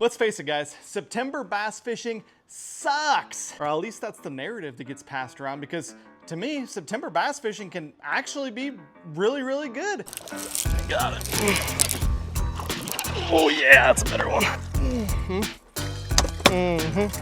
Let's face it, guys, September bass fishing sucks. Or at least that's the narrative that gets passed around, because to me, September bass fishing can actually be really, really good. Got it. Oh yeah, that's a better one.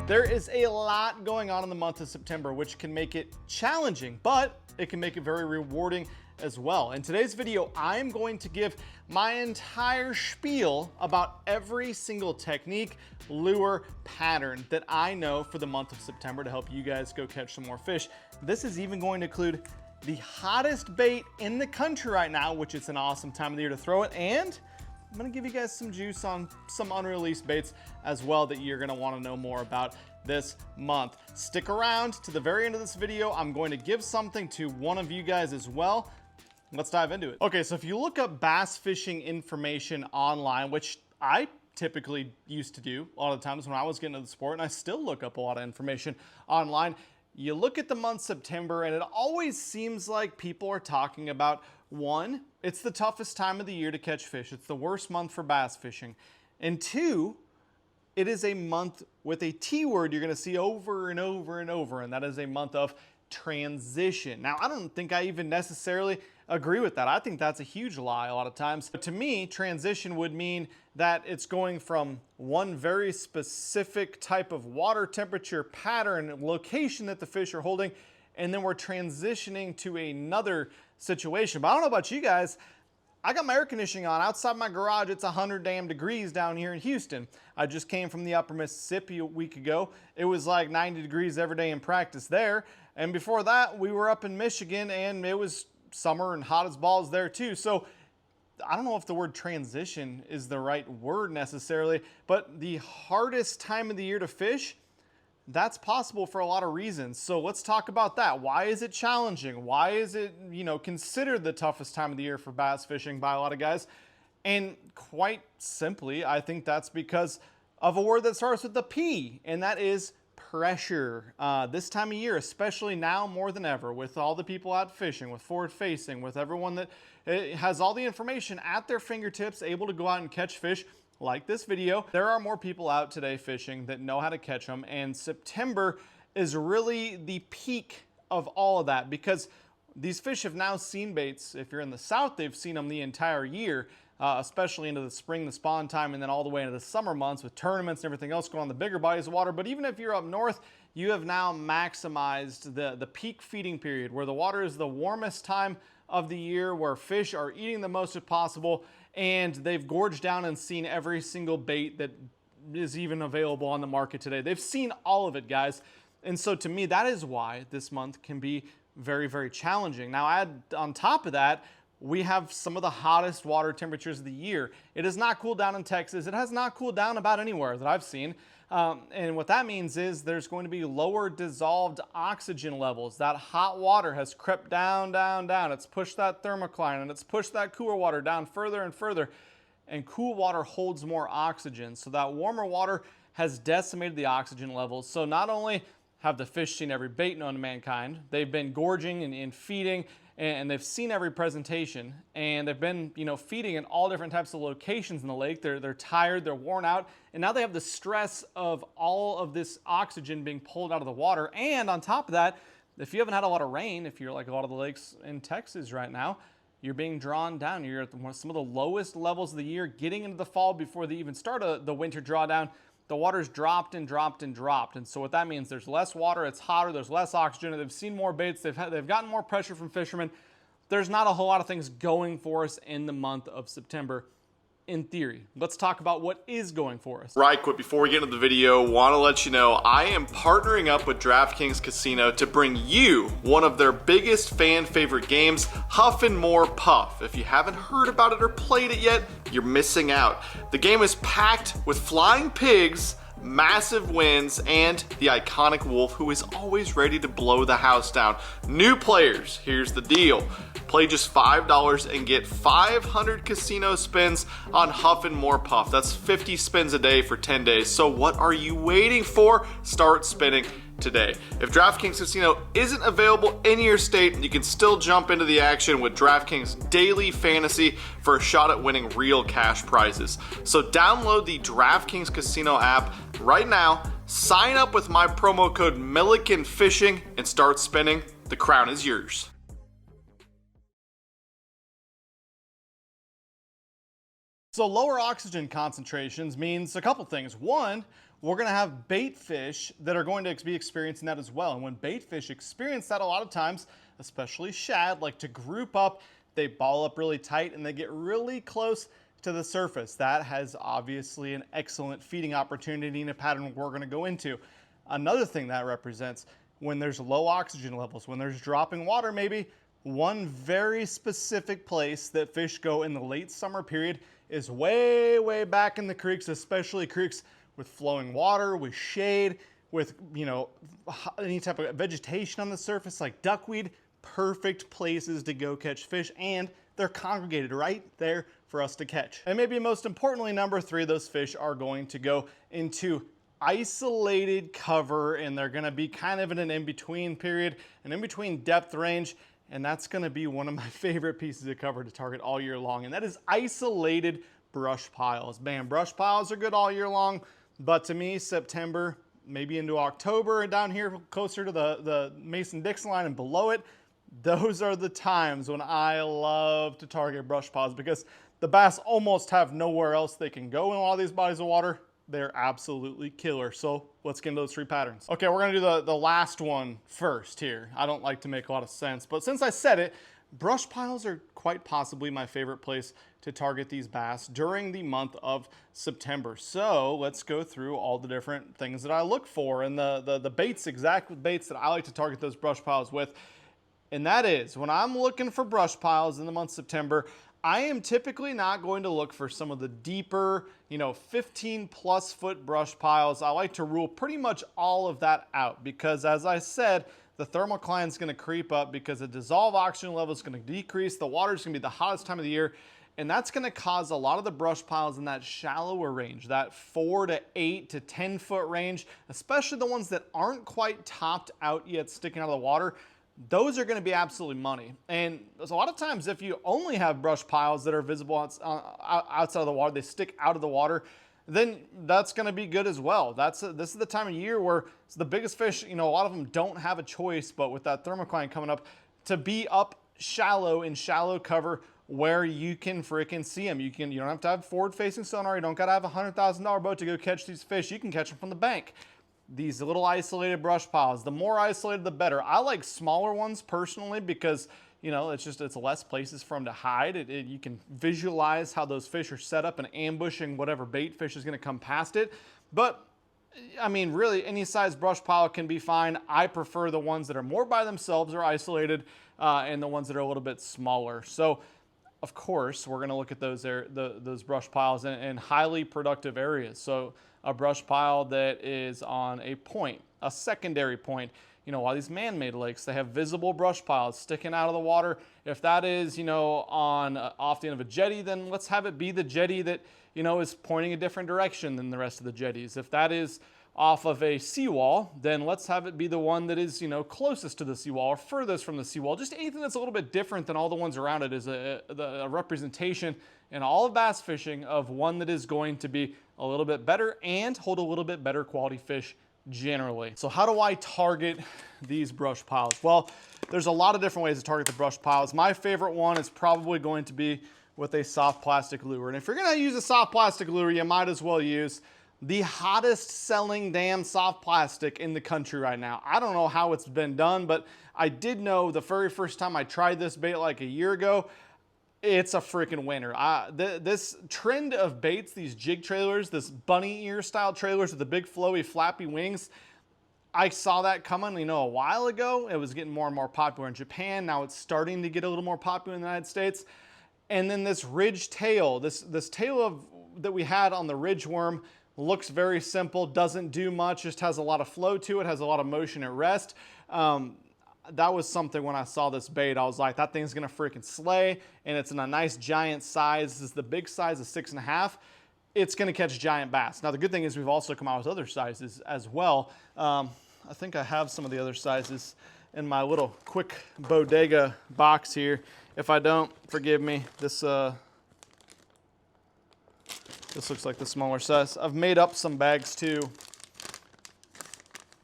There is a lot going on in the month of September, which can make it challenging, but it can make it very rewarding as well. In today's video, I'm going to give my entire spiel about every single technique, lure, pattern that I know for the month of September to help you guys go catch some more fish. This is even going to include the hottest bait in the country right now, which is an awesome time of the year to throw it, and I'm gonna give you guys some juice on some unreleased baits as well that you're gonna wanna know more about this month. Stick around to the very end of this video. I'm going to give something to one of you guys as well. Let's dive into it. Okay, so if you look up bass fishing information online, which I typically used to do a lot of times when I was getting into the sport, and I still look up a lot of information online, you look at the month September and it always seems like people are talking about, one, it's the toughest time of the year to catch fish. It's the worst month for bass fishing. And two, it is a month with a T word you're gonna see over and over and over, and that is a month of transition. Now, I don't think I even necessarily agree with that. I think that's a huge lie a lot of times. But to me, transition would mean that it's going from one very specific type of water temperature, pattern, location that the fish are holding, and then we're transitioning to another situation. But I don't know about you guys, I got my air conditioning on outside my garage. It's 100 damn degrees down here in Houston. I just came from the upper Mississippi a week ago. It was like 90 degrees every day in practice there. And before that, we were up in Michigan and it was summer and hot as balls there too. So I don't know if the word transition is the right word necessarily, but the hardest time of the year to fish, that's possible for a lot of reasons. So let's talk about that. Why is it challenging? Why is it, considered the toughest time of the year for bass fishing by a lot of guys? And quite simply, I think that's because of a word that starts with the P, and that is pressure. This time of year, especially now more than ever, with all the people out fishing, with forward facing, with everyone that has all the information at their fingertips, able to go out and catch fish like this video, there are more people out today fishing that know how to catch them, and September is really the peak of all of that, because these fish have now seen baits. If you're in the south, they've seen them the entire year, especially into the spring, the spawn time, and then all the way into the summer months with tournaments and everything else going on, the bigger bodies of water. But even if you're up north, you have now maximized the peak feeding period, where the water is the warmest time of the year, where fish are eating the most if possible, and they've gorged down and seen every single bait that is even available on the market today. They've seen all of it, guys. And so to me, that is why this month can be very, very challenging. Now, add on top of that, we have some of the hottest water temperatures of the year. It has not cooled down in Texas. It has not cooled down about anywhere that I've seen. And what that means is there's going to be lower dissolved oxygen levels. That hot water has crept down, down, down. It's pushed that thermocline and it's pushed that cooler water down further and further. And cool water holds more oxygen. So that warmer water has decimated the oxygen levels. So not only have the fish seen every bait known to mankind, they've been gorging and feeding, and they've seen every presentation, and they've been, feeding in all different types of locations in the lake. They're tired, they're worn out, and now they have the stress of all of this oxygen being pulled out of the water. And on top of that, if you haven't had a lot of rain, if you're like a lot of the lakes in Texas right now, you're being drawn down. You're at some of the lowest levels of the year, getting into the fall before they even start the winter drawdown. The water's dropped and dropped and dropped. And so what that means, there's less water, it's hotter, there's less oxygen, they've seen more baits, they've gotten more pressure from fishermen. There's not a whole lot of things going for us in the month of September, in theory. Let's talk about what is going for us. Right quick, before we get into the video, want to let you know I am partnering up with DraftKings Casino to bring you one of their biggest fan favorite games, Huff and More Puff. If you haven't heard about it or played it yet, you're missing out. The game is packed with flying pigs, massive wins, and the iconic wolf who is always ready to blow the house down. New players, here's the deal. Play just $5 and get 500 casino spins on Huff and More Puff. That's 50 spins a day for 10 days. So what are you waiting for? Start spinning. today. If DraftKings Casino isn't available in your state, you can still jump into the action with DraftKings Daily Fantasy for a shot at winning real cash prizes. So download the DraftKings Casino app right now, sign up with my promo code Milliken Fishing, and start spinning. The crown is yours. So lower oxygen concentrations means a couple things. One, we're going to have bait fish that are going to be experiencing that as well. And when bait fish experience that, a lot of times, especially shad, like to group up, they ball up really tight and they get really close to the surface. That has obviously an excellent feeding opportunity and a pattern we're going to go into. Another thing that represents when there's low oxygen levels, when there's dropping water, maybe one very specific place that fish go in the late summer period is way, way back in the creeks, especially creeks with flowing water, with shade, with, you know, any type of vegetation on the surface like duckweed. Perfect places to go catch fish, and they're congregated right there for us to catch. And maybe most importantly, number three, those fish are going to go into isolated cover, and they're gonna be kind of in an in-between period, an in-between depth range. And that's gonna be one of my favorite pieces of cover to target all year long, and that is isolated brush piles. Man, brush piles are good all year long, but to me, September, maybe into October, and down here closer to the Mason-Dixon line and below it, those are the times when I love to target brush piles because the bass almost have nowhere else they can go in a lot of these bodies of water. They're absolutely killer. So let's get into those three patterns. Okay, we're gonna do the last one first here. I don't like to make a lot of sense, but since I said it, brush piles are quite possibly my favorite place to target these bass during the month of September. So let's go through all the different things that I look for and the baits, exact baits that I like to target those brush piles with. And that is, when I'm looking for brush piles in the month of September, I am typically not going to look for some of the deeper, 15+ foot brush piles. I like to rule pretty much all of that out because, as I said, the thermocline is going to creep up because the dissolved oxygen level is going to decrease. The water is going to be the hottest time of the year, and that's going to cause a lot of the brush piles in that shallower range, that 4 to 8 to 10 foot range, especially the ones that aren't quite topped out yet, sticking out of the water. Those are going to be absolutely money. And there's a lot of times if you only have brush piles that are visible outside of the water, they stick out of the water, then that's going to be good as well. This is the time of year where it's the biggest fish, a lot of them don't have a choice, but with that thermocline coming up, to be up shallow in shallow cover where you can freaking see them. You don't have to have forward-facing sonar. You don't got to have a $100,000 boat to go catch these fish. You can catch them from the bank. These little isolated brush piles, the more isolated, the better. I like smaller ones personally because, it's less places for them to hide. You can visualize how those fish are set up and ambushing whatever bait fish is going to come past it. But, really, any size brush pile can be fine. I prefer the ones that are more by themselves or isolated and the ones that are a little bit smaller. So, of course, we're going to look at those brush piles in highly productive areas. So a brush pile that is on a point, a secondary point. A lot of these man-made lakes, they have visible brush piles sticking out of the water. If that is, off the end of a jetty, then let's have it be the jetty that, is pointing a different direction than the rest of the jetties. If that is off of a seawall, then let's have it be the one that is, closest to the seawall or furthest from the seawall. Just anything that's a little bit different than all the ones around it is a representation in all of bass fishing of one that is going to be a little bit better and hold a little bit better quality fish generally. So how do I target these brush piles? Well, there's a lot of different ways to target the brush piles. My favorite one is probably going to be with a soft plastic lure. And if you're gonna use a soft plastic lure, you might as well use the hottest selling damn soft plastic in the country right now. I don't know how it's been done, but I did know the very first time I tried this bait like a year ago, it's a freaking winner. This trend of baits, these jig trailers, this bunny ear style trailers with the big flowy flappy wings, I saw that coming, a while ago. It was getting more and more popular in Japan. Now it's starting to get a little more popular in the United States. And then this ridge tail, this tail that we had on the ridge worm, looks very simple, doesn't do much, just has a lot of flow to it, has a lot of motion at rest. That was something when I saw this bait, I was like, that thing's gonna freaking slay, and it's in a nice giant size. This is the big size of 6.5. It's gonna catch giant bass. Now the good thing is we've also come out with other sizes as well. I think I have some of the other sizes in my little quick bodega box here. If I don't, forgive me. This looks like the smaller size. I've made up some bags too.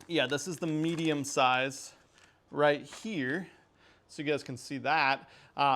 Yeah, this is the medium size right here. So you guys can see that.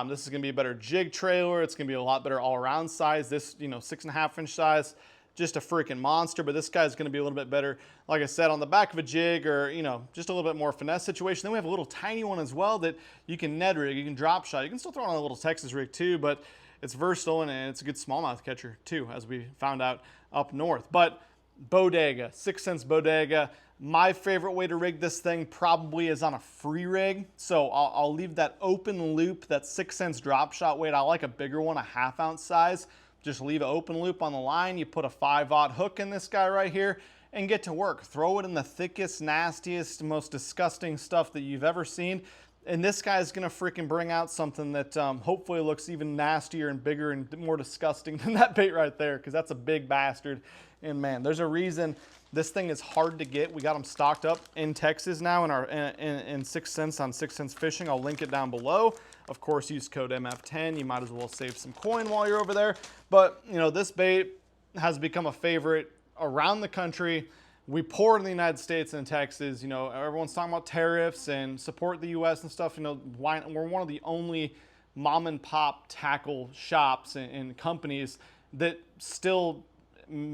This is gonna be a better jig trailer. It's gonna be a lot better all around size. This, 6.5 inch size, just a freaking monster, but this guy's gonna be a little bit better, like I said, on the back of a jig or, just a little bit more finesse situation. Then we have a little tiny one as well that you can Ned rig, you can drop shot. You can still throw on a little Texas rig too, but it's versatile and it's a good smallmouth catcher too, as we found out up north. But bodega, 6 cents bodega. My favorite way to rig this thing probably is on a free rig. So I'll leave that open loop, that 6 cents drop shot weight. I like a bigger one, a 1/2 ounce size. Just leave an open loop on the line. You put a 5/0 hook in this guy right here and get to work. Throw it in the thickest, nastiest, most disgusting stuff that you've ever seen. And this guy's gonna freaking bring out something that hopefully looks even nastier and bigger and more disgusting than that bait right there, because that's a big bastard. And man, there's a reason this thing is hard to get. We got them stocked up in Texas now in 6 cents on 6 cents fishing. I'll link it down below. Of course, use code MF10. You might as well save some coin while you're over there. But this bait has become a favorite around the country. We pour it in the United States and Texas. Everyone's talking about tariffs and support the U.S. and stuff. We're one of the only mom and pop tackle shops and companies that still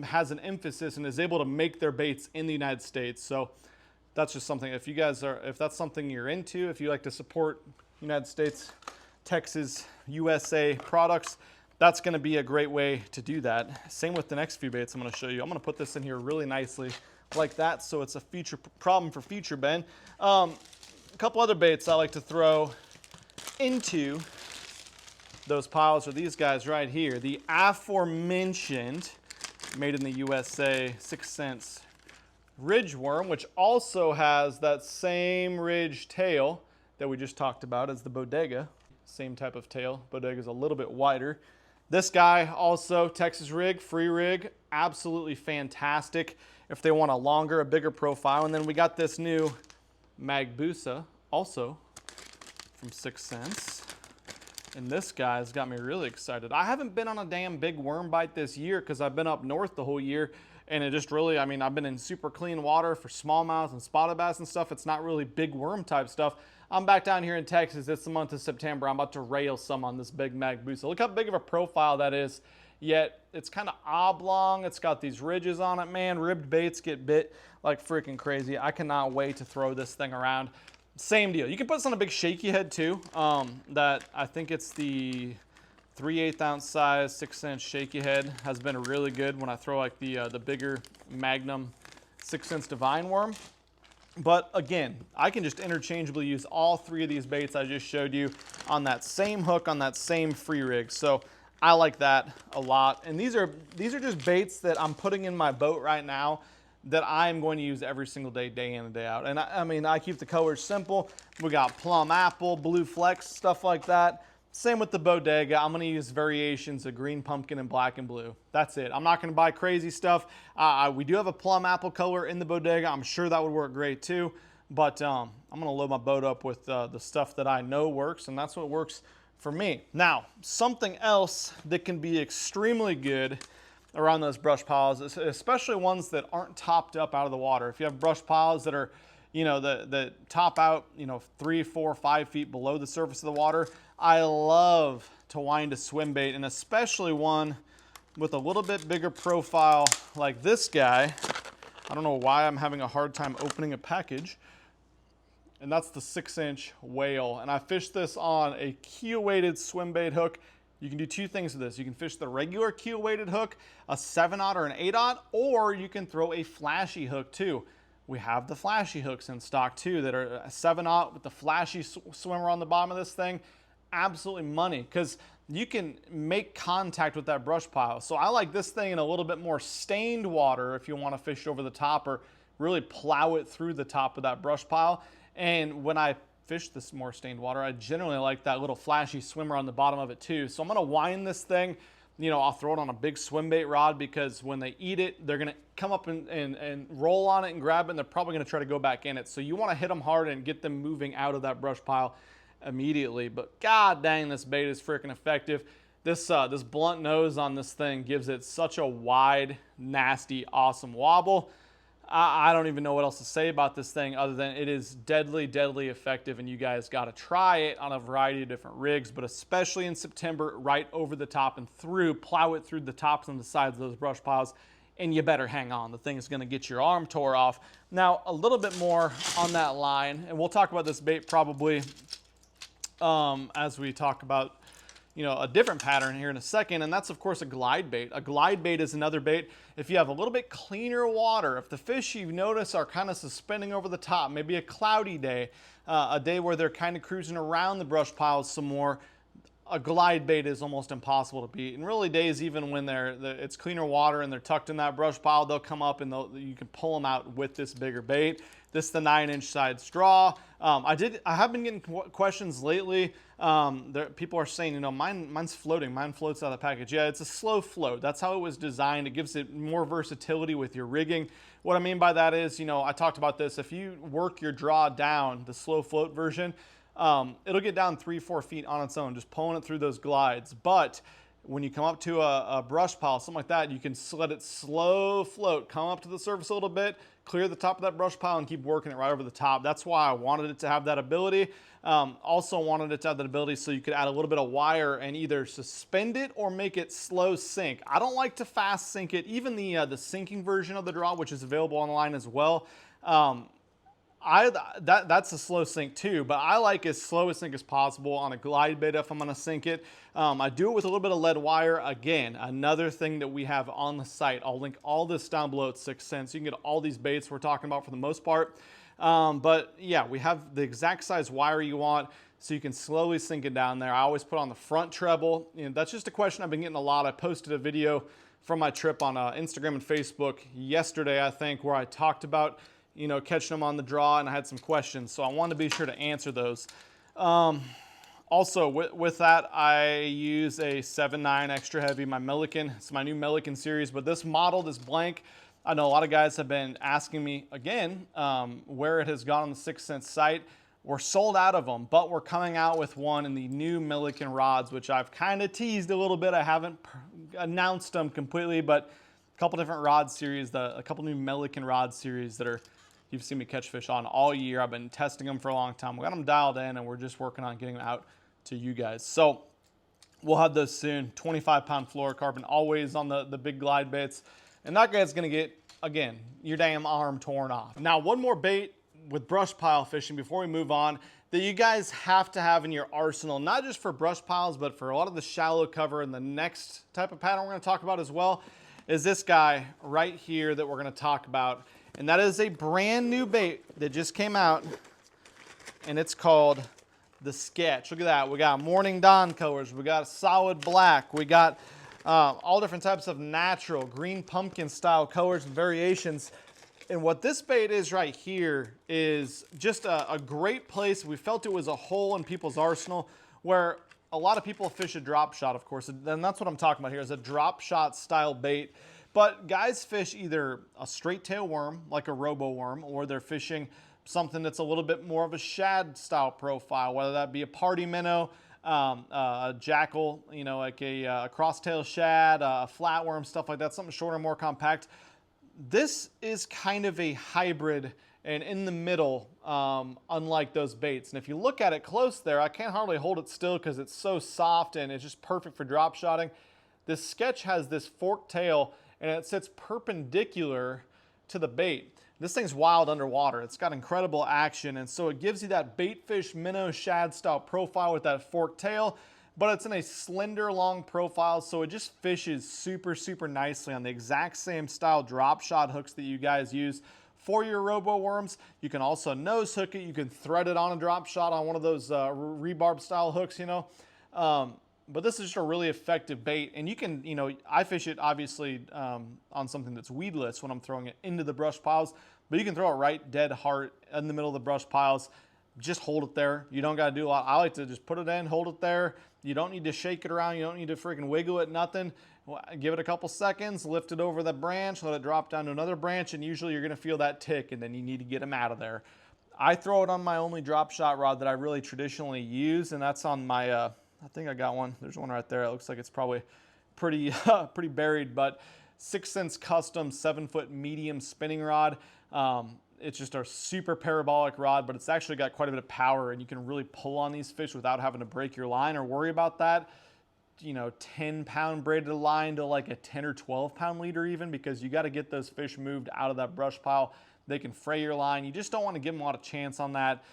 has an emphasis and is able to make their baits in the United States. So that's just something, if that's something you're into, if you like to support United States, Texas, USA products, that's gonna be a great way to do that. Same with the next few baits I'm gonna show you. I'm gonna put this in here really nicely like that, so it's a future problem for future Ben. A couple other baits I like to throw into those piles are these guys right here. The aforementioned, made in the USA, 6 cents ridge worm, which also has that same ridge tail that we just talked about as the bodega. Same type of tail. Bodega is a little bit wider. This guy also, Texas rig, free rig, absolutely fantastic if they want a bigger profile. And then we got this new Magbusa, also from 6 cents. And this guy's got me really excited. I haven't been on a damn big worm bite this year because I've been up north the whole year. And it just really, I've been in super clean water for smallmouth and spotted bass and stuff. It's not really big worm type stuff. I'm back down here in Texas. It's the month of September. I'm about to rail some on this big Magbusa. Look how big of a profile that is. Yet it's kind of oblong. It's got these ridges on it, man. Ribbed baits get bit like freaking crazy. I cannot wait to throw this thing around. Same deal. You can put this on a big shaky head too. That I think it's the 3/8 ounce size 6 cent shaky head has been really good when I throw like the bigger Magnum 6 cents divine worm. But again, I can just interchangeably use all three of these baits I just showed you on that same hook on that same free rig. So I like that a lot. And these are just baits that I'm putting in my boat right now that I'm going to use every single day, day in and day out. And I keep the colors simple. We got plum apple, blue flex, stuff like that. Same with the bodega. I'm gonna use variations of green pumpkin and black and blue. That's it. I'm not gonna buy crazy stuff. We do have a plum apple color in the bodega. I'm sure that would work great too. But I'm gonna load my boat up with the stuff that I know works, and that's what works for me. Now, something else that can be extremely good around those brush piles, especially ones that aren't topped up out of the water. If you have brush piles that are, that top out, 3, 4, 5 feet below the surface of the water, I love to wind a swim bait, and especially one with a little bit bigger profile like this guy. I don't know why I'm having a hard time opening a package. And that's the 6-inch whale. And I fished this on a keel-weighted swim bait hook. You can do two things with this. You can fish the regular keel-weighted hook, a 7/0 or an 8/0, or you can throw a flashy hook too. We have the flashy hooks in stock too that are a 7/0 with the flashy swimmer on the bottom of this thing. Absolutely money, because you can make contact with that brush pile. So I like this thing in a little bit more stained water if you want to fish over the top or really plow it through the top of that brush pile. And when I fish this more stained water, I generally like that little flashy swimmer on the bottom of it too. So I'm gonna wind this thing I'll throw it on a big swim bait rod because when they eat it, they're going to come up and roll on it and grab it, and they're probably going to try to go back in it. So you want to hit them hard and get them moving out of that brush pile immediately. But god dang, this bait is freaking effective. This blunt nose on this thing gives it such a wide, nasty, awesome wobble. I don't even know what else to say about this thing other than it is deadly, deadly effective, and you guys got to try it on a variety of different rigs, but especially in September, right over the top and through, plow it through the tops and the sides of those brush piles, and you better hang on. The thing is going to get your arm tore off. Now, a little bit more on that line, and we'll talk about this bait probably as we talk about a different pattern here in a second, and that's of course a glide bait. A glide bait is another bait. If you have a little bit cleaner water, if the fish you notice are kind of suspending over the top, maybe a cloudy day, a day where they're kind of cruising around the brush piles some more, a glide bait is almost impossible to beat. And really days even when it's cleaner water and they're tucked in that brush pile, they'll come up and you can pull them out with this bigger bait. This is the 9-inch side straw. I have been getting questions lately. People are saying, mine's floating. Mine floats out of the package. Yeah, it's a slow float. That's how it was designed. It gives it more versatility with your rigging. What I mean by that is, I talked about this. If you work your draw down, the slow float version, it'll get down 3-4 feet on its own, just pulling it through those glides. But when you come up to a brush pile, something like that, you can let it slow float, come up to the surface a little bit, clear the top of that brush pile, and keep working it right over the top. That's why I wanted it to have that ability. Also wanted it to have that ability so you could add a little bit of wire and either suspend it or make it slow sink. I don't like to fast sink it. Even the sinking version of the draw, which is available online as well, that's a slow sink too, but I like as slow a sink as possible on a glide bait if I'm going to sink it. I do it with a little bit of lead wire. Again, another thing that we have on the site. I'll link all this down below at 6 cents. You can get all these baits we're talking about for the most part. But yeah, we have the exact size wire you want so you can slowly sink it down there. I always put on the front treble. That's just a question I've been getting a lot. I posted a video from my trip on Instagram and Facebook yesterday, I think, where I talked about catching them on the draw, and I had some questions, so I wanted to be sure to answer those. Also, with that, I use a 7.9 extra heavy, my Milliken. It's my new Milliken series, but this model, this blank, I know a lot of guys have been asking me again where it has gone on the 6 Cents site. We're sold out of them, but we're coming out with one in the new Milliken rods, which I've kind of teased a little bit. I haven't announced them completely, but a couple different rod series, a couple new Milliken rod series that you've seen me catch fish on all year. I've been testing them for a long time. We got them dialed in, and we're just working on getting them out to you guys. So we'll have those soon. 25-pound fluorocarbon, always on the big glide baits. And that guy's going to get, again, your damn arm torn off. Now, one more bait with brush pile fishing before we move on that you guys have to have in your arsenal, not just for brush piles, but for a lot of the shallow cover and the next type of pattern we're going to talk about as well, is this guy right here that we're going to talk about. And that is a brand new bait that just came out, and it's called the Sketch. Look at that. We got morning dawn colors. We got solid black. We got all different types of natural green pumpkin style colors and variations. And what this bait is right here is just a great place. We felt it was a hole in people's arsenal where a lot of people fish a drop shot, of course. And that's what I'm talking about here, is a drop shot style bait. But guys fish either a straight tail worm, like a robo worm, or they're fishing something that's a little bit more of a shad style profile, whether that be a party minnow, a jackal, like a crosstail shad, a flatworm, stuff like that, something shorter, more compact. This is kind of a hybrid and in the middle, unlike those baits. And if you look at it close there, I can't hardly hold it still because it's so soft and it's just perfect for drop shotting. This Sketch has this forked tail and it sits perpendicular to the bait. This thing's wild underwater. It's got incredible action, and so it gives you that bait fish minnow shad style profile with that forked tail, but it's in a slender long profile, so it just fishes super, super nicely on the exact same style drop shot hooks that you guys use for your robo worms. You can also nose hook it. You can thread it on a drop shot on one of those rebarb style hooks, But this is just a really effective bait, and you can, I fish it obviously on something that's weedless when I'm throwing it into the brush piles, but you can throw it right dead heart in the middle of the brush piles. Just hold it there. You don't got to do a lot. I like to just put it in, hold it there, You don't need to shake it around. You don't need to freaking wiggle it, nothing. Give it a couple seconds, lift it over the branch, let it drop down to another branch, and usually you're gonna feel that tick, and then you need to get them out of there. I throw it on my only drop shot rod that I really traditionally use, and that's on my, I think I got one. There's one right there. It looks like it's probably pretty, pretty buried, but 6 Sense Custom 7-foot medium spinning rod. It's just a super parabolic rod, but it's actually got quite a bit of power, and you can really pull on these fish without having to break your line or worry about that. 10-pound braided line to like a 10 or 12-pound leader even, because you got to get those fish moved out of that brush pile. They can fray your line. You just don't want to give them a lot of chance on that.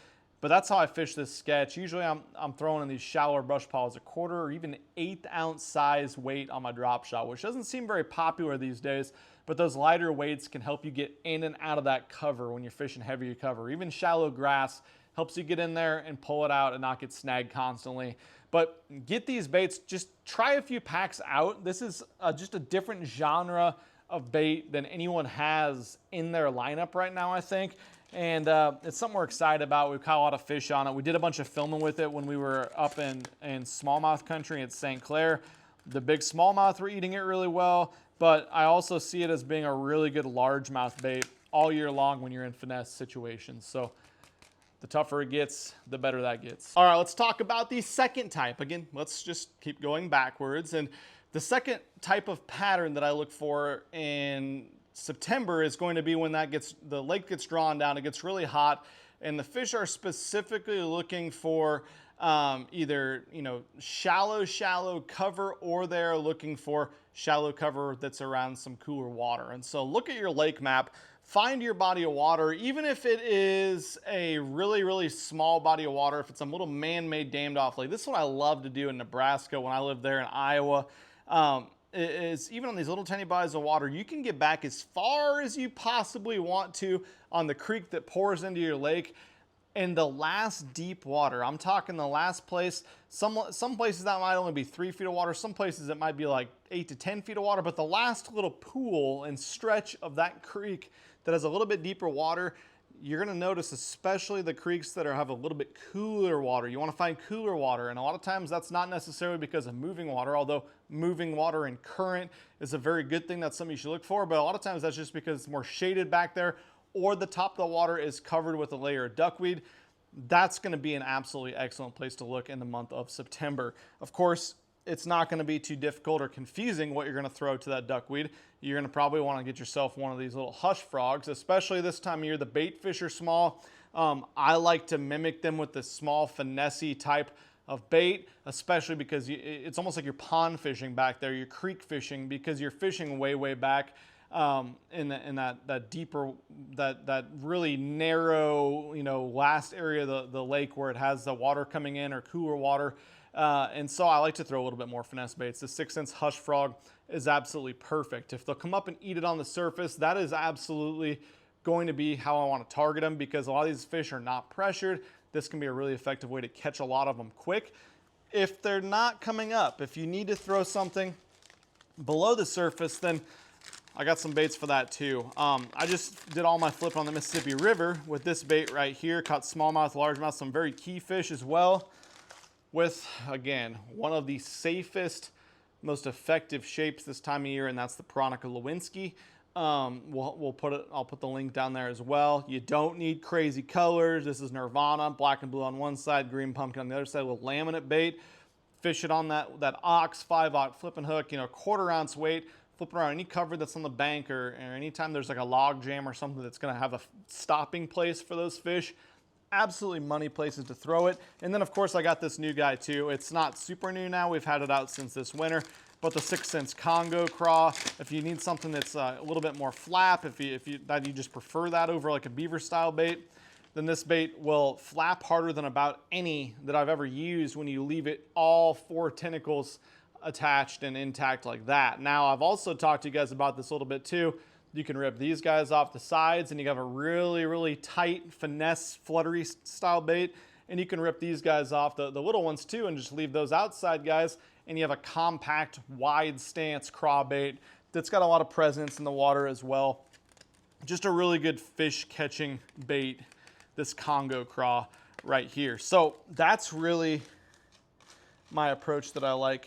But that's how I fish this sketch. Usually I'm throwing in these shallower brush piles, a 1/4 or even 1/8 ounce size weight on my drop shot, which doesn't seem very popular these days, but those lighter weights can help you get in and out of that cover when you're fishing heavier cover. Even shallow grass helps you get in there and pull it out and not get snagged constantly. But get these baits, just try a few packs out. This is just a different genre of bait than anyone has in their lineup right now, I think. And it's something we're excited about. We've caught a lot of fish on it. We did a bunch of filming with it when we were up in smallmouth country at St. Clair. The big smallmouth were eating it really well, but I also see it as being a really good largemouth bait all year long when you're in finesse situations. So the tougher it gets, the better that gets. All right, let's talk about the second type. Again, let's just keep going backwards. And the second type of pattern that I look for in September is going to be when the lake gets drawn down, it gets really hot, and the fish are specifically looking for either shallow cover, or they're looking for shallow cover that's around some cooler water. And so look at your lake map, find your body of water, even if it is a really, really small body of water, if it's a little man-made dammed off lake. This is what I love to do in Nebraska when I lived there in Iowa. Is even on these little tiny bodies of water, you can get back as far as you possibly want to on the creek that pours into your lake. And the last deep water, I'm talking the last place, some places that might only be 3 feet of water, some places it might be like 8 to 10 feet of water, but the last little pool and stretch of that creek that has a little bit deeper water, you're gonna notice, especially the creeks that have a little bit cooler water. You wanna find cooler water, and a lot of times that's not necessarily because of moving water, although moving water and current is a very good thing. That's something you should look for, but a lot of times that's just because it's more shaded back there, or the top of the water is covered with a layer of duckweed. That's gonna be an absolutely excellent place to look in the month of September. Of course, it's not gonna be too difficult or confusing what you're gonna throw to that duckweed. You're gonna probably wanna get yourself one of these little hush frogs, especially this time of year. The bait fish are small. I like to mimic them with the small finesse type of bait, especially because it's almost like you're pond fishing back there. You're creek fishing because you're fishing way, way back in that deeper, that really narrow, last area of the lake where it has the water coming in or cooler water. And so I like to throw a little bit more finesse baits. The 6 Sense Hush Frog is absolutely perfect. If they'll come up and eat it on the surface, that is absolutely going to be how I want to target them, because a lot of these fish are not pressured. This can be a really effective way to catch a lot of them quick. If they're not coming up, if you need to throw something below the surface, then I got some baits for that too. I just did all my flipping on the Mississippi River with this bait right here. Caught smallmouth, largemouth, some very key fish as well, with, again, one of the safest, most effective shapes this time of year, and that's the Piranha Lewinsky. I'll put the link down there as well. You don't need crazy colors. This is Nirvana, black and blue on one side, green pumpkin on the other side with laminate bait. Fish it on that Ox 5/0 flipping hook, 1/4 ounce weight. Flip it around any cover that's on the bank, or anytime there's like a log jam or something that's gonna have a stopping place for those fish. Absolutely money places to throw it. And then of course I got this new guy too. It's not super new now. We've had it out since this winter, but the 6 Sense Congo Craw. If you need something that's a little bit more flap, if you just prefer that over like a beaver style bait, then this bait will flap harder than about any that I've ever used when you leave it all 4 tentacles attached and intact like that. Now, I've also talked to you guys about this a little bit too. You can rip these guys off the sides and you have a really, really tight finesse fluttery style bait. And you can rip these guys off, the little ones too, and just leave those outside guys. And you have a compact, wide stance craw bait that's got a lot of presence in the water as well. Just a really good fish catching bait, this Congo craw right here. So that's really my approach that I like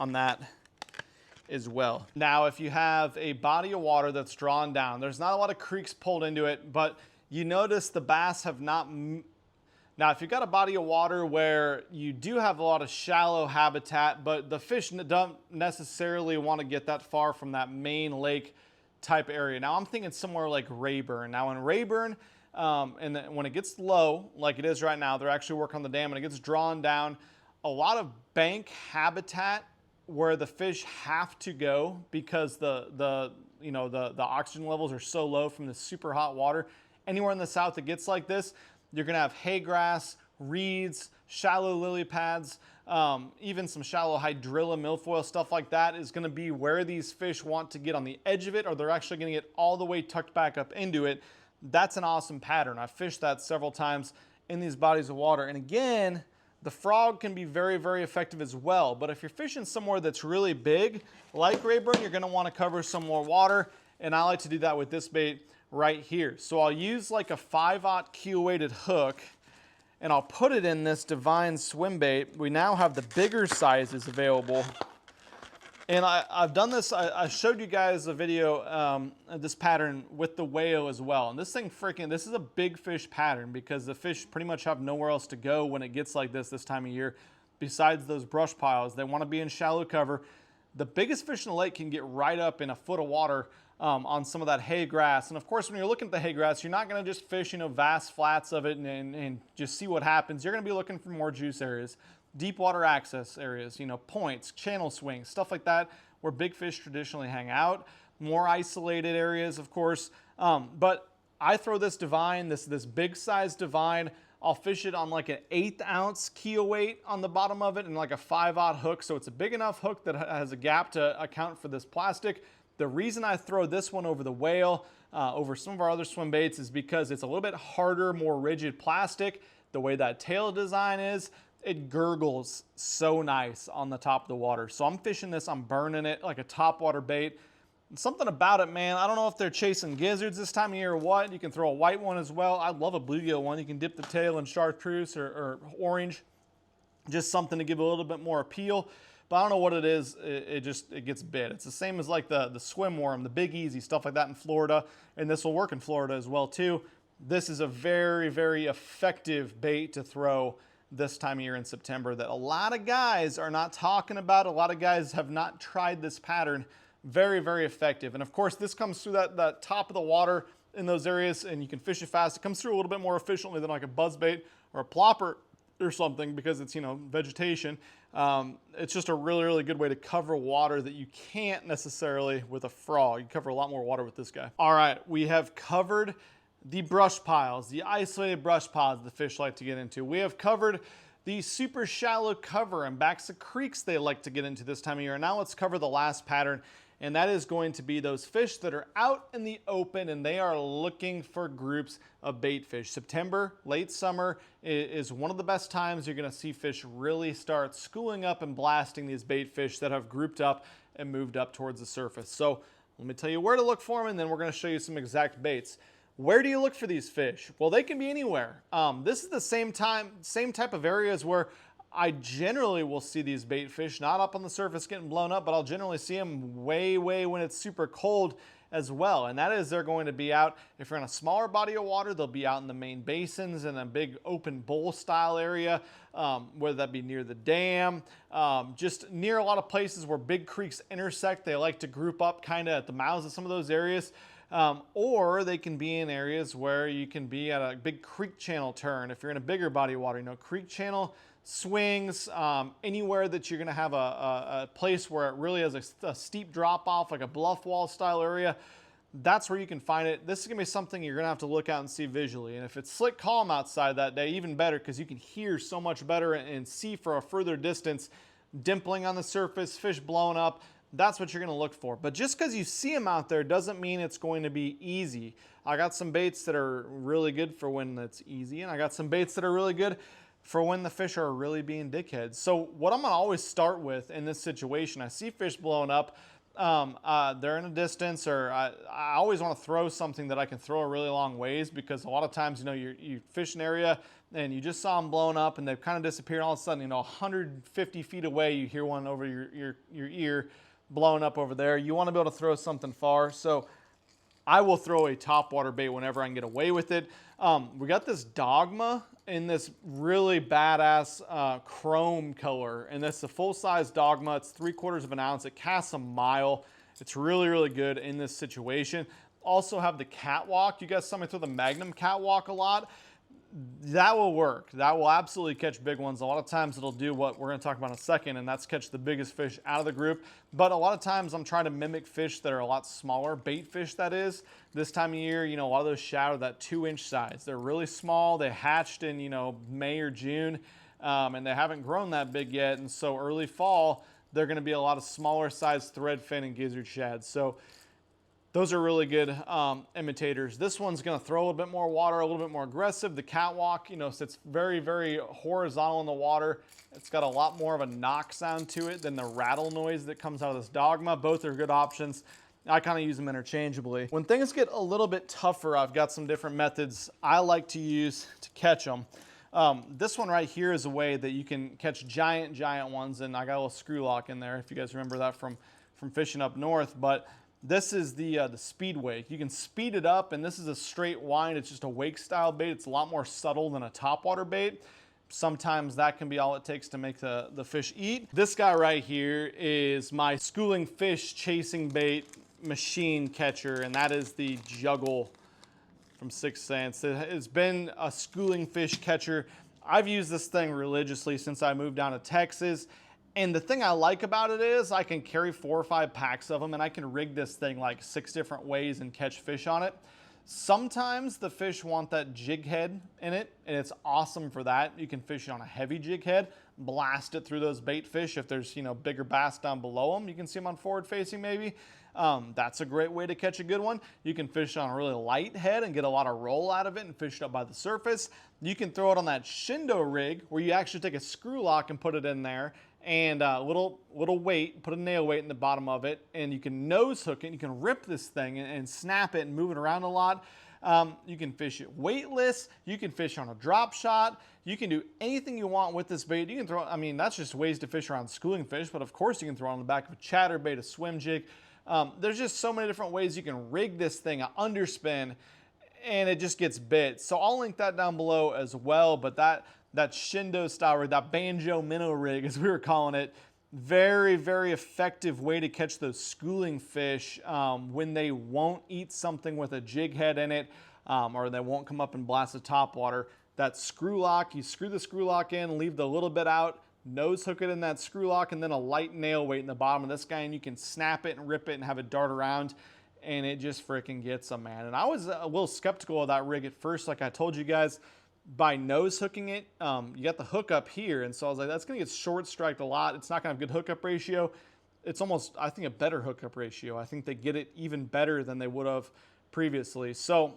on that as well. Now, if you have a body of water that's drawn down, there's not a lot of creeks pulled into it, but you notice the bass have not. Now, if you've got a body of water where you do have a lot of shallow habitat, but the fish don't necessarily want to get that far from that main lake type area. Now, I'm thinking somewhere like Rayburn. Now, in Rayburn, when it gets low, like it is right now, they're actually working on the dam and it gets drawn down. A lot of bank habitat where the fish have to go because the oxygen levels are so low from the super hot water. Anywhere in the south that gets like this, you're gonna have hay grass, reeds, shallow lily pads, even some shallow hydrilla, milfoil, stuff like that is gonna be where these fish want to get on the edge of it, or they're actually gonna get all the way tucked back up into it. That's an awesome pattern. I've fished that several times in these bodies of water. And again, the frog can be very, very effective as well. But if you're fishing somewhere that's really big, like Rayburn, you're gonna wanna cover some more water. And I like to do that with this bait right here. So I'll use like a 5/0 keel weighted hook and I'll put it in this Divine swim bait. We now have the bigger sizes available. And I've done this, I showed you guys a video, this pattern with the whale as well. And this thing this is a big fish pattern because the fish pretty much have nowhere else to go when it gets like this time of year besides those brush piles. They want to be in shallow cover. The biggest fish in the lake can get right up in a foot of water on some of that hay grass. And of course, when you're looking at the hay grass, you're not going to just fish, vast flats of it and just see what happens. You're going to be looking for more juice areas. Deep water access areas, points, channel swings, stuff like that, where big fish traditionally hang out. More isolated areas, of course. But I throw this Divine, this big size Divine. I'll fish it on like an 1/8 ounce keel weight on the bottom of it and like a 5/0 hook. So it's a big enough hook that has a gap to account for this plastic. The reason I throw this one over the whale, over some of our other swim baits, is because it's a little bit harder, more rigid plastic. The way that tail design is, it gurgles so nice on the top of the water. So I'm fishing this, I'm burning it like a topwater bait. And something about it, man, I don't know if they're chasing gizzards this time of year or what. You can throw a white one as well. I love a bluegill one. You can dip the tail in chartreuse or orange. Just something to give a little bit more appeal. But I don't know what it is, it gets bit. It's the same as like the swim worm, the Big Easy, stuff like that in Florida. And this will work in Florida as well too. This is a very, very effective bait to throw this time of year in September that a lot of guys are not talking about. A lot of guys have not tried this pattern. Very, very effective. And of course, this comes through that top of the water in those areas and you can fish it fast. It comes through a little bit more efficiently than like a buzzbait or a plopper or something because it's, vegetation. It's just a really, really good way to cover water that you can't necessarily with a frog. You cover a lot more water with this guy. All right, we have covered the brush piles, the isolated brush piles the fish like to get into. We have covered the super shallow cover and backs of creeks they like to get into this time of year. And now let's cover the last pattern, and that is going to be those fish that are out in the open and they are looking for groups of bait fish. September, late summer is one of the best times you're gonna see fish really start schooling up and blasting these bait fish that have grouped up and moved up towards the surface. So let me tell you where to look for them and then we're gonna show you some exact baits. Where do you look for these fish? Well, they can be anywhere. This is the same type of areas where I generally will see these bait fish, not up on the surface getting blown up, but I'll generally see them way when it's super cold as well. And that is they're going to be out, if you're in a smaller body of water, they'll be out in the main basins in a big open bowl style area, whether that be near the dam, just near a lot of places where big creeks intersect. They like to group up kind of at the mouths of some of those areas. Or they can be in areas where you can be at a big creek channel turn. If you're in a bigger body of water, creek channel swings, anywhere that you're gonna have a place where it really has a steep drop off, like a bluff wall style area, that's where you can find it. This is gonna be something you're gonna have to look out and see visually. And if it's slick calm outside that day, even better, because you can hear so much better and see for a further distance, dimpling on the surface, fish blowing up. That's what you're gonna look for. But just because you see them out there doesn't mean it's going to be easy. I got some baits that are really good for when it's easy, and I got some baits that are really good for when the fish are really being dickheads. So what I'm gonna always start with in this situation, I see fish blowing up, they're in a distance, or I always want to throw something that I can throw a really long ways, because a lot of times, you fish an area and you just saw them blown up and they've kind of disappeared. All of a sudden, 150 feet away, you hear one over your ear blowing up over there. You want to be able to throw something far. So I will throw a topwater bait whenever I can get away with it. We got this Dogma in this really badass chrome color, and that's a full-size Dogma. It's 3/4 of an ounce. It casts a mile. It's really, really good in this situation. Also have the Catwalk. You guys saw me throw the Magnum Catwalk a lot. That will work. That will absolutely catch big ones. A lot of times it'll do what we're going to talk about in a second, and that's catch the biggest fish out of the group. But a lot of times I'm trying to mimic fish that are a lot smaller, bait fish that is. This time of year, a lot of those shad are that 2-inch size. They're really small. They hatched in, May or June, and they haven't grown that big yet. And so early fall, they're going to be a lot of smaller size threadfin and gizzard shad. So those are really good imitators. This one's going to throw a little bit more water, a little bit more aggressive. The Catwalk, sits very, very horizontal in the water. It's got a lot more of a knock sound to it than the rattle noise that comes out of this Dogma. Both are good options. I kind of use them interchangeably. When things get a little bit tougher, I've got some different methods I like to use to catch them. This one right here is a way that you can catch giant ones, and I got a little screw lock in there if you guys remember that from fishing up north. But this is the speed wake. You can speed it up, and this is a straight wind. It's just a wake style bait. It's a lot more subtle than a topwater bait. Sometimes that can be all it takes to make the fish eat. This guy right here is my schooling fish chasing bait machine catcher, and that is the Juggle from 6th Sense. It's been a schooling fish catcher. I've used this thing religiously since I moved down to Texas. And the thing I like about it is I can carry 4 or 5 packs of them, and I can rig this thing like 6 different ways and catch fish on it. Sometimes the fish want that jig head in it, and it's awesome for that. You can fish it on a heavy jig head, blast it through those bait fish. If there's, bigger bass down below them, you can see them on forward facing maybe. That's a great way to catch a good one. You can fish on a really light head and get a lot of roll out of it and fish it up by the surface. You can throw it on that Shindo rig where you actually take a screw lock and put it in there, and a little weight, put a nail weight in the bottom of it, and you can nose hook it. You can rip this thing and snap it and move it around a lot. You can fish it weightless. You can fish on a drop shot. You can do anything you want with this bait. You can throw, that's just ways to fish around schooling fish, but of course you can throw it on the back of a chatterbait, a swim jig. There's just so many different ways you can rig this thing, underspin, and it just gets bit. So I'll link that down below as well, but that Shindo style rig, that banjo minnow rig as we were calling it, very, very effective way to catch those schooling fish when they won't eat something with a jig head in it, or they won't come up and blast the top water. That screw lock, you screw the screw lock in, leave the little bit out, nose hook it in that screw lock, and then a light nail weight in the bottom of this guy, and you can snap it and rip it and have it dart around, and it just freaking gets them, man. And I was a little skeptical of that rig at first, like I told you guys. By nose hooking it, you got the hook up here, and so I was like, that's going to get short striked a lot. It's not going to have good hookup ratio. It's almost, I think, a better hookup ratio. I think they get it even better than they would have previously. So,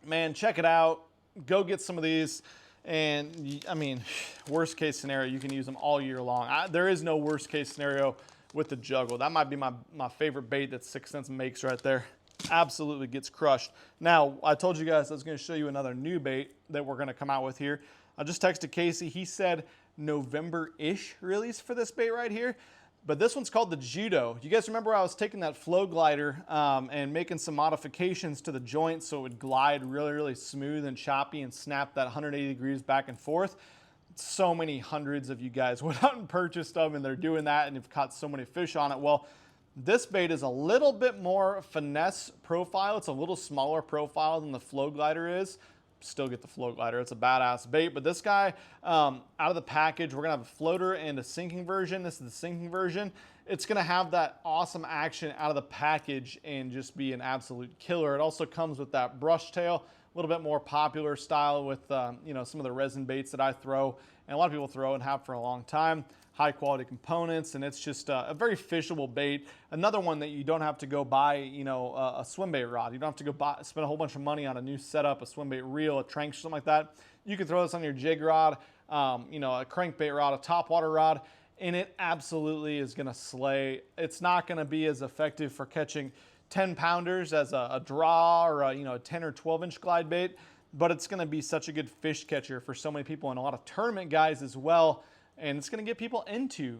man, check it out. Go get some of these. And, worst case scenario, you can use them all year long. There is no worst case scenario with the Juggle. That might be my favorite bait that 6th Sense makes right there. Absolutely gets crushed. Now, I told you guys I was going to show you another new bait that we're going to come out with here. I just texted Casey. He said November-ish release for this bait right here. But this one's called the Judo. You guys remember I was taking that flow glider and making some modifications to the joint so it would glide really, really smooth and choppy and snap that 180 degrees back and forth? So many hundreds of you guys went out and purchased them, and they're doing that, and you've caught so many fish on it. Well, this bait is a little bit more finesse profile. It's a little smaller profile than the flow glider is. Still get the flow glider. It's a badass bait. But this guy, out of the package, we're going to have a floater and a sinking version. This is the sinking version. It's going to have that awesome action out of the package and just be an absolute killer. It also comes with that brush tail, a little bit more popular style with some of the resin baits that I throw and a lot of people throw and have for a long time. High quality components, and it's just a very fishable bait. Another one that you don't have to go buy, a swim bait rod. You don't have to go spend a whole bunch of money on a new setup, a swim bait reel, a trank, something like that. You can throw this on your jig rod, a crankbait rod, a topwater rod, and it absolutely is going to slay. It's not going to be as effective for catching 10 pounders as a draw or a 10 or 12 inch glide bait, but it's going to be such a good fish catcher for so many people and a lot of tournament guys as well. And it's going to get people into,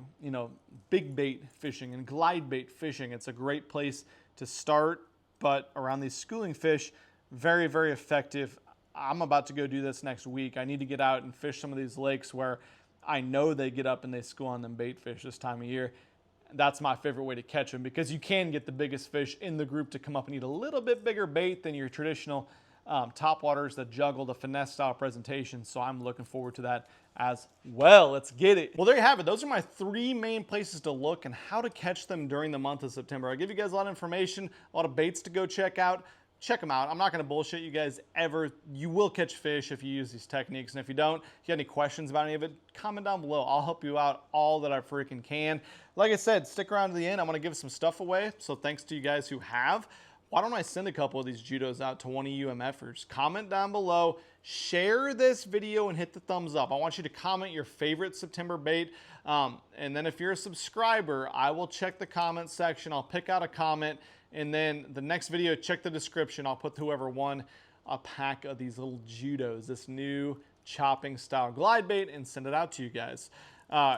big bait fishing and glide bait fishing. It's a great place to start, but around these schooling fish, very, very effective. I'm about to go do this next week. I need to get out and fish some of these lakes where I know they get up and they school on them bait fish this time of year. That's my favorite way to catch them, because you can get the biggest fish in the group to come up and eat a little bit bigger bait than your traditional topwaters that juggle, the finesse style presentation. So I'm looking forward to that as well. Let's get it. Well, there you have it. Those are my 3 main places to look and how to catch them during the month of September. I give you guys a lot of information, a lot of baits to go check out. Check them out. I'm not going to bullshit you guys ever. You will catch fish if you use these techniques. And if you don't, if you have any questions about any of it, comment down below. I'll help you out all that I freaking can. Like I said, stick around to the end. I'm going to give some stuff away. So thanks to you guys who have. Why don't I send a couple of these judos out to one of you MFers? Comment down below, share this video, and hit the thumbs up. I want you to comment your favorite September bait. And then if you're a subscriber, I will check the comment section. I'll pick out a comment. And then the next video, check the description. I'll put whoever won a pack of these little judos, this new chopping style glide bait, and send it out to you guys.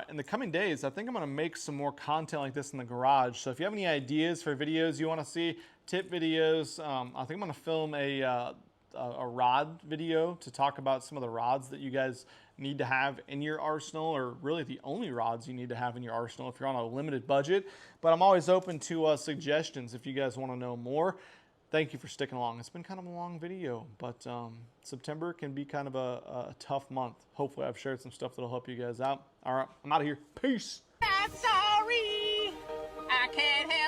In the coming days, I think I'm going to make some more content like this in the garage. So if you have any ideas for videos you want to see, tip videos, I think I'm going to film a rod video to talk about some of the rods that you guys need to have in your arsenal, or really the only rods you need to have in your arsenal if you're on a limited budget. But I'm always open to suggestions if you guys want to know more. Thank you for sticking along. It's been kind of a long video, but September can be kind of a tough month. Hopefully I've shared some stuff that'll help you guys out. All right, I'm out of here. Peace. I'm sorry, I can't help